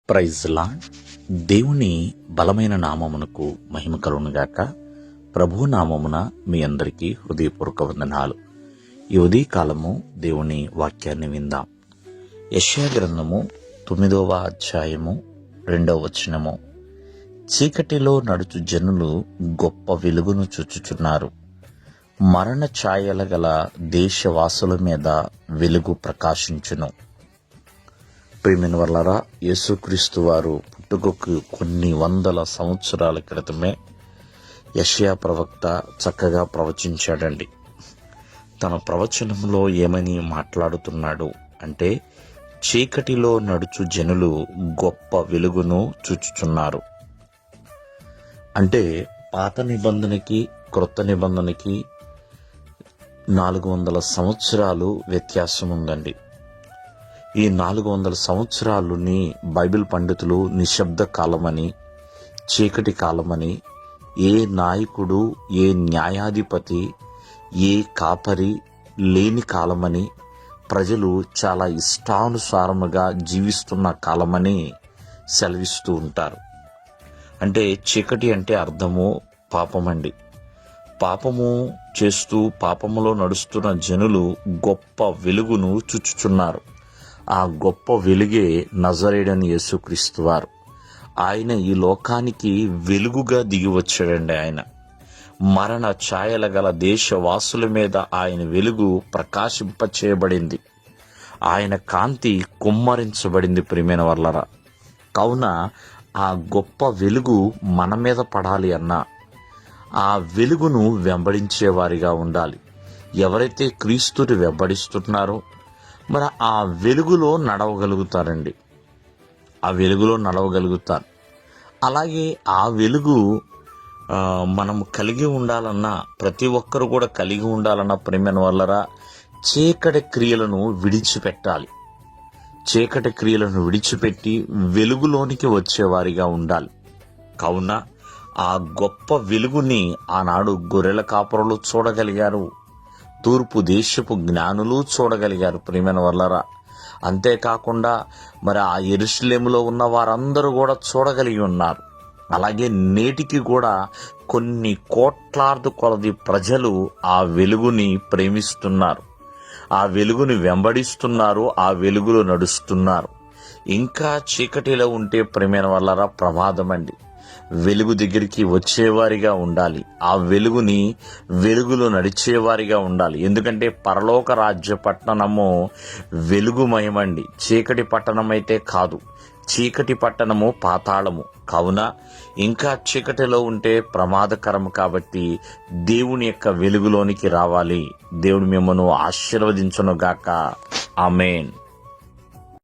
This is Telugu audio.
Praise lord. దేవుని బలమైన నామమునకు మహిమ కలుగునుగాక. ప్రభు నామమున మీ అందరికీ హృదయపూర్వక వందనాలు. ఈ ఉదయకాలము దేవుని వాక్యాన్ని విందాం. యెషయా గ్రంథము 9వ అధ్యాయము 2వ వచనము. చీకటిలో నడుచు జనులు గొప్ప వెలుగును చూచుచున్నారు. మరణ ఛాయల గల దేశవాసుల మీద వెలుగు ప్రకాశించును. ప్రియమైన వారలారా, యేసుక్రీస్తు వారు పుట్టుకకు కొన్ని వందల సంవత్సరాల క్రితమే యెషయా ప్రవక్త చక్కగా ప్రవచించాడండి. తన ప్రవచనంలో ఏమని మాట్లాడుతున్నాడు అంటే, చీకటిలో నడుచు జనులు గొప్ప వెలుగును చూచుచున్నారు. అంటే పాత నిబంధనకి క్రొత్త నిబంధనకి 400 సంవత్సరాలు వ్యత్యాసం ఉందండి. ఈ 400 సంవత్సరాలని బైబిల్ పండితులు నిశ్శబ్ద కాలమని, చీకటి కాలమని, ఏ నాయకుడు, ఏ న్యాయాధిపతి, ఏ కాపరి లేని కాలమని, ప్రజలు చాలా ఇష్టానుసారముగా జీవిస్తున్న కాలమని సెలవిస్తూ ఉంటారు. అంటే చీకటి అంటే అర్థము పాపమండి. పాపము చేస్తూ పాపములో నడుస్తున్న జనులు గొప్ప వెలుగును చూచుచున్నారు. ఆ గొప్ప వెలుగే నజరేయుడైన యేసుక్రీస్తు వారు. ఆయన ఈ లోకానికి వెలుగుగా దిగి వచ్చాడండి. ఆయన మరణ ఛాయల గల దేశవాసుల మీద ఆయన వెలుగు ప్రకాశింపచేయబడింది. ఆయన కాంతి కుమ్మరించబడింది. ప్రియమైన వారలారా, కావున ఆ గొప్ప వెలుగు మన మీద పడాలి అన్నా ఆ వెలుగును వెంబడించేవారిగా ఉండాలి. ఎవరైతే క్రీస్తుని వెంబడిస్తున్నారో మరి ఆ వెలుగులో నడవగలుగుతారండి. ఆ వెలుగులో నడవగలుగుతారు. అలాగే ఆ వెలుగు మనం కలిగి ఉండాలన్నా, ప్రతి ఒక్కరు కూడా కలిగి ఉండాలన్నా ప్రియమైన వాళ్ళరా, చీకటి క్రియలను విడిచిపెట్టాలి. చీకటి క్రియలను విడిచిపెట్టి వెలుగులోనికి వచ్చేవారిగా ఉండాలి. కావున ఆ గొప్ప వెలుగుని ఆనాడు గొర్రెల కాపరులు చూడగలిగారు. తూర్పు దేశపు జ్ఞానులు చూడగలిగారు. ప్రియమైన వాళ్ళరా, అంతేకాకుండా మరి ఆ యెరూషలేములో ఉన్న వారందరూ కూడా చూడగలిగి ఉన్నారు. అలాగే నేటికి కూడా కొన్ని కోట్లాది కొలది ప్రజలు ఆ వెలుగుని ప్రేమిస్తున్నారు, ఆ వెలుగుని వెంబడిస్తున్నారు, ఆ వెలుగులో నడుస్తున్నారు. ఇంకా చీకటిలో ఉంటే ప్రియమైన వాళ్ళరా ప్రమాదం అండి. వెలుగు దగ్గరికి వచ్చేవారిగా ఉండాలి. ఆ వెలుగులో నడిచేవారిగా ఉండాలి. ఎందుకంటే పరలోక రాజ్య పట్టణము వెలుగుమయమండి. చీకటి పట్టణం అయితే కాదు. చీకటి పట్టణము పాతాళము. కావున ఇంకా చీకటిలో ఉంటే ప్రమాదకరం. కాబట్టి దేవుని యొక్క వెలుగులోనికి రావాలి. దేవుడు మిమ్మల్ని ఆశీర్వదించును గాక. ఆమేన్.